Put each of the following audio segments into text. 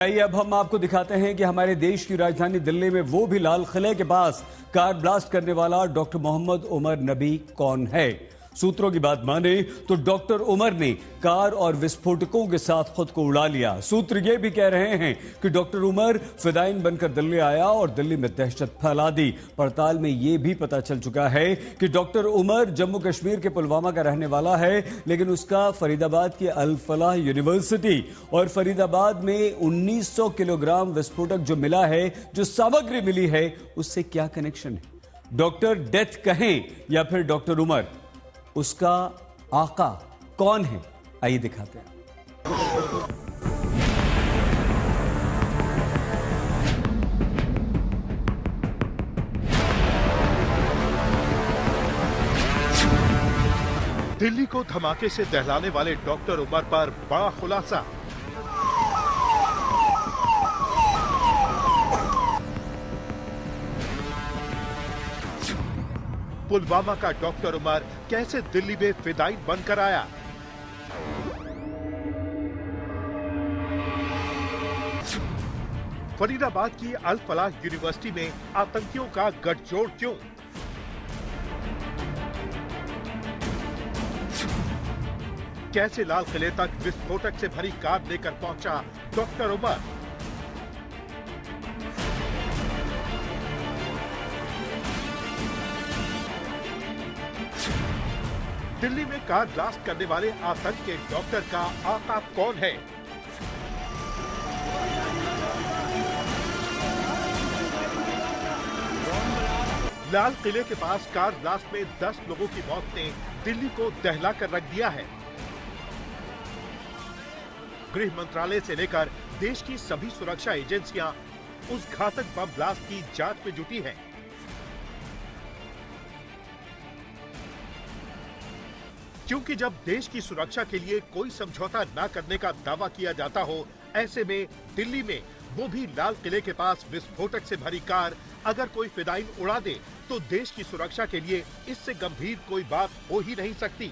आइए अब हम आपको दिखाते हैं कि हमारे देश की राजधानी दिल्ली में वो भी लाल किले के पास कार ब्लास्ट करने वाला डॉक्टर मोहम्मद उमर नबी कौन है। सूत्रों की बात माने तो डॉक्टर उमर ने कार और विस्फोटकों के साथ खुद को उड़ा लिया। सूत्र ये भी कह रहे हैं कि डॉक्टर उमर फिदाइन बनकर दिल्ली आया और दिल्ली में दहशत फैला दी। पड़ताल में ये भी पता चल चुका है कि डॉक्टर उमर जम्मू कश्मीर के पुलवामा का रहने वाला है, लेकिन उसका फरीदाबाद की अल फलाह यूनिवर्सिटी और फरीदाबाद में 1900 किलोग्राम विस्फोटक जो मिला है, जो सामग्री मिली है, उससे क्या कनेक्शन है। डॉक्टर डेथ कहें या फिर डॉक्टर उमर, उसका आका कौन है, आइए दिखाते हैं। दिल्ली को धमाके से दहलाने वाले डॉक्टर उमर पर बड़ा खुलासा। पुलवामा का डॉक्टर उमर कैसे दिल्ली में फिदाइन बनकर आया। फरीदाबाद की अल फलाह यूनिवर्सिटी में आतंकियों का गठजोड़ क्यों। कैसे लाल किले तक विस्फोटक से भरी कार लेकर पहुंचा डॉक्टर उमर। दिल्ली में कार ब्लास्ट करने वाले आतंक के डॉक्टर का आका कौन है। लाल किले के पास कार ब्लास्ट में 10 लोगों की मौत ने दिल्ली को दहला कर रख दिया है। गृह मंत्रालय से लेकर देश की सभी सुरक्षा एजेंसियां उस घातक बम ब्लास्ट की जांच में जुटी हैं। क्योंकि जब देश की सुरक्षा के लिए कोई समझौता न करने का दावा किया जाता हो, ऐसे में दिल्ली में वो भी लाल किले के पास विस्फोटक से भरी कार अगर कोई फिदाइन उड़ा दे तो देश की सुरक्षा के लिए इससे गंभीर कोई बात हो ही नहीं सकती।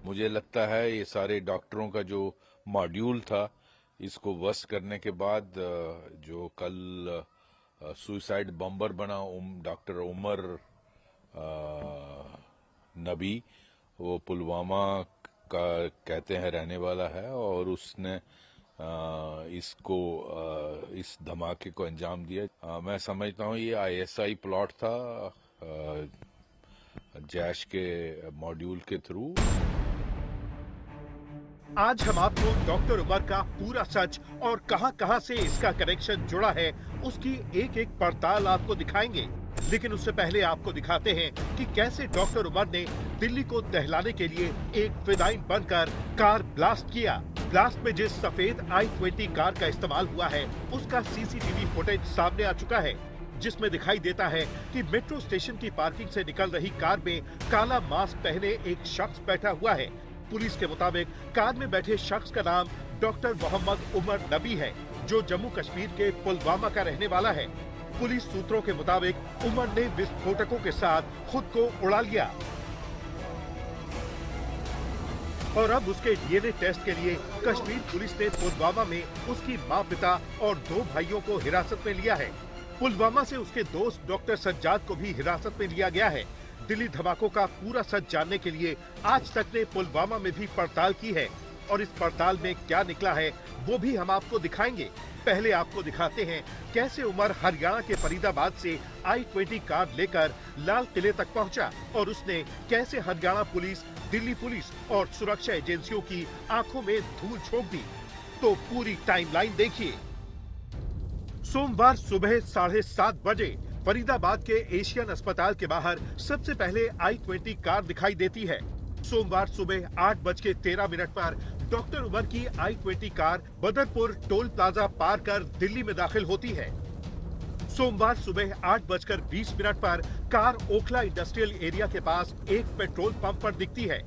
मुझे लगता है ये सारे डॉक्टरों का जो मॉड्यूल था, इसको वस्ट करने के बाद जो कल सुसाइड बम्बर बना डॉक्टर उमर नबी, वो पुलवामा का कहते हैं रहने वाला है और उसने इस धमाके को अंजाम दिया। मैं समझता हूँ ये ISI प्लॉट था जैश के मॉड्यूल के थ्रू। आज हम आपको डॉक्टर उमर का पूरा सच और कहां-कहां से इसका कनेक्शन जुड़ा है, उसकी एक-एक पड़ताल आपको दिखाएंगे। लेकिन उससे पहले आपको दिखाते हैं कि कैसे डॉक्टर उमर ने दिल्ली को दहलाने के लिए एक फिदाइन बनकर कार ब्लास्ट किया। ब्लास्ट में जिस सफेद i20 कार का इस्तेमाल हुआ है, उसका CCTV फुटेज सामने आ चुका है, जिसमें दिखाई देता है कि मेट्रो स्टेशन की पार्किंग से निकल रही कार में काला मास्क पहने एक शख्स बैठा हुआ है। पुलिस के मुताबिक कार में बैठे शख्स का नाम डॉक्टर मोहम्मद उमर नबी है, जो जम्मू कश्मीर के पुलवामा का रहने वाला है। पुलिस सूत्रों के मुताबिक उमर ने विस्फोटकों के साथ खुद को उड़ा लिया और अब उसके DNA टेस्ट के लिए कश्मीर पुलिस ने पुलवामा में उसकी मां, पिता और 2 भाइयों को हिरासत में लिया है। पुलवामा से उसके दोस्त डॉक्टर सज्जाद को भी हिरासत में लिया गया है। दिल्ली धमाकों का पूरा सच जानने के लिए आज तक ने पुलवामा में भी पड़ताल की है और इस पड़ताल में क्या निकला है वो भी हम आपको दिखाएंगे। पहले आपको दिखाते हैं कैसे उमर हरियाणा के फरीदाबाद से i20 कार लेकर लाल किले तक पहुंचा और उसने कैसे हरियाणा पुलिस, दिल्ली पुलिस और सुरक्षा एजेंसियों की आंखों में धूल झोंक दी। तो पूरी टाइमलाइन देखिए। सोमवार सुबह 7:30 बजे फरीदाबाद के एशियन अस्पताल के बाहर सबसे पहले i20 कार दिखाई देती है। सोमवार सुबह 8:13 पर डॉक्टर उमर की i20 car Badarpur toll plaza पार कर दिल्ली में दाखिल होती है। सोमवार सुबह 8:20 पर कार ओखला इंडस्ट्रियल एरिया के पास एक पेट्रोल पंप पर दिखती है।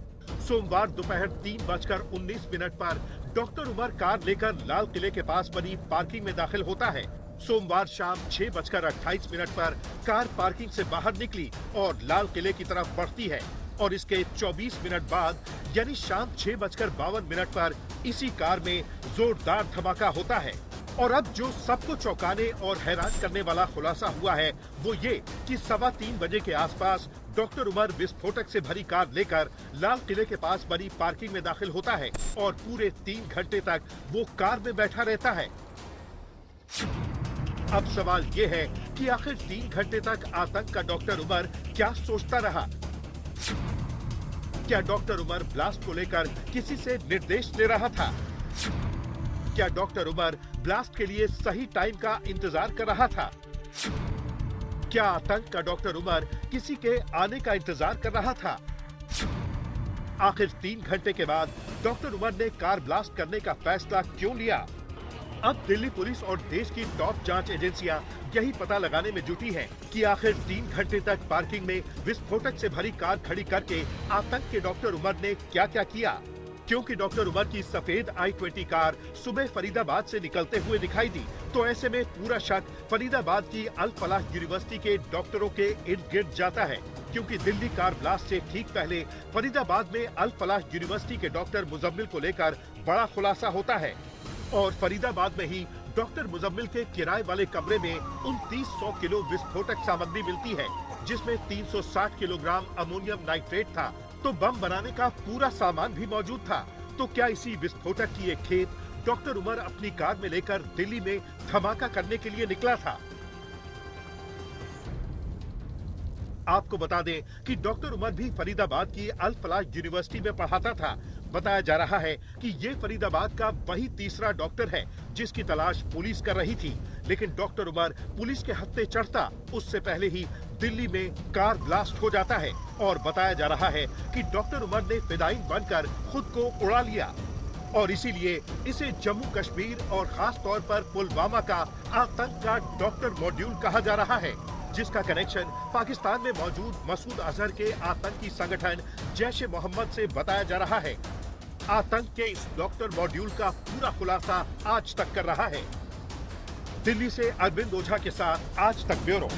सोमवार दोपहर 3:19 पर डॉक्टर उमर कार लेकर लाल किले के पास बनी पार्किंग में दाखिल होता है। सोमवार शाम 6:28 पर कार पार्किंग से बाहर निकली और लाल किले की तरफ बढ़ती है। और इसके 24 मिनट बाद यानी शाम 6:52 पर इसी कार में जोरदार धमाका होता है। और अब जो सबको चौंकाने और हैरान करने वाला खुलासा हुआ है वो ये कि 3:15 बजे के आसपास डॉक्टर उमर विस्फोटक से भरी कार लेकर लाल किले के पास बनी पार्किंग में दाखिल होता है और पूरे 3 घंटे तक वो कार में बैठा रहता है। अब सवाल ये है कि आखिर 3 घंटे तक आतंक का डॉक्टर उमर क्या सोचता रहा? क्या डॉक्टर उमर ब्लास्ट को लेकर किसी से निर्देश ले रहा था? क्या डॉक्टर उमर ब्लास्ट के लिए सही टाइम का इंतजार कर रहा था? क्या आतंक का डॉक्टर उमर किसी के आने का इंतजार कर रहा था? आखिर 3 घंटे के बाद डॉक्टर उमर ने कार ब्लास्ट करने का फैसला क्यों लिया? अब दिल्ली पुलिस और देश की टॉप जांच एजेंसियां यही पता लगाने में जुटी हैं कि आखिर 3 घंटे तक पार्किंग में विस्फोटक से भरी कार खड़ी करके आतंक के डॉक्टर उमर ने क्या-क्या किया। क्योंकि डॉक्टर उमर की सफेद i20 कार सुबह फरीदाबाद से निकलते हुए दिखाई दी, तो ऐसे में पूरा शक फरीदाबाद की अल फलाह यूनिवर्सिटी के डॉक्टरों के इर्द गिर्द जाता है। क्योंकि दिल्ली कार ब्लास्ट से ठीक पहले फरीदाबाद में अल फलाह यूनिवर्सिटी के डॉक्टर मुजम्मिल को लेकर बड़ा खुलासा होता है और फरीदाबाद में ही डॉक्टर मुजम्मिल के किराए वाले कमरे में 2900 किलो विस्फोटक सामग्री मिलती है, जिसमें 360 किलोग्राम अमोनियम नाइट्रेट था। तो बम बनाने का पूरा सामान भी मौजूद था। तो क्या इसी विस्फोटक की एक खेप डॉक्टर उमर अपनी कार में लेकर दिल्ली में धमाका करने के लिए निकला था? आपको बता दें कि डॉक्टर उमर भी फरीदाबाद की अल फलाह यूनिवर्सिटी में पढ़ाता था। बताया जा रहा है कि ये फरीदाबाद का वही तीसरा डॉक्टर है जिसकी तलाश पुलिस कर रही थी, लेकिन डॉक्टर उमर पुलिस के हत्थे चढ़ता उससे पहले ही दिल्ली में कार ब्लास्ट हो जाता है। और बताया जा रहा है कि डॉक्टर उमर ने फिदायीन बनकर खुद को उड़ा लिया और इसीलिए इसे जम्मू कश्मीर और खास तौर पर पुलवामा का आतंक का डॉक्टर मॉड्यूल कहा जा रहा है, जिसका कनेक्शन पाकिस्तान में मौजूद मसूद अजहर के आतंकी संगठन जैश-ए-मोहम्मद से बताया जा रहा है। आतंक के इस डॉक्टर मॉड्यूल का पूरा खुलासा आज तक कर रहा है। दिल्ली से अरविंद ओझा के साथ आज तक ब्यूरो।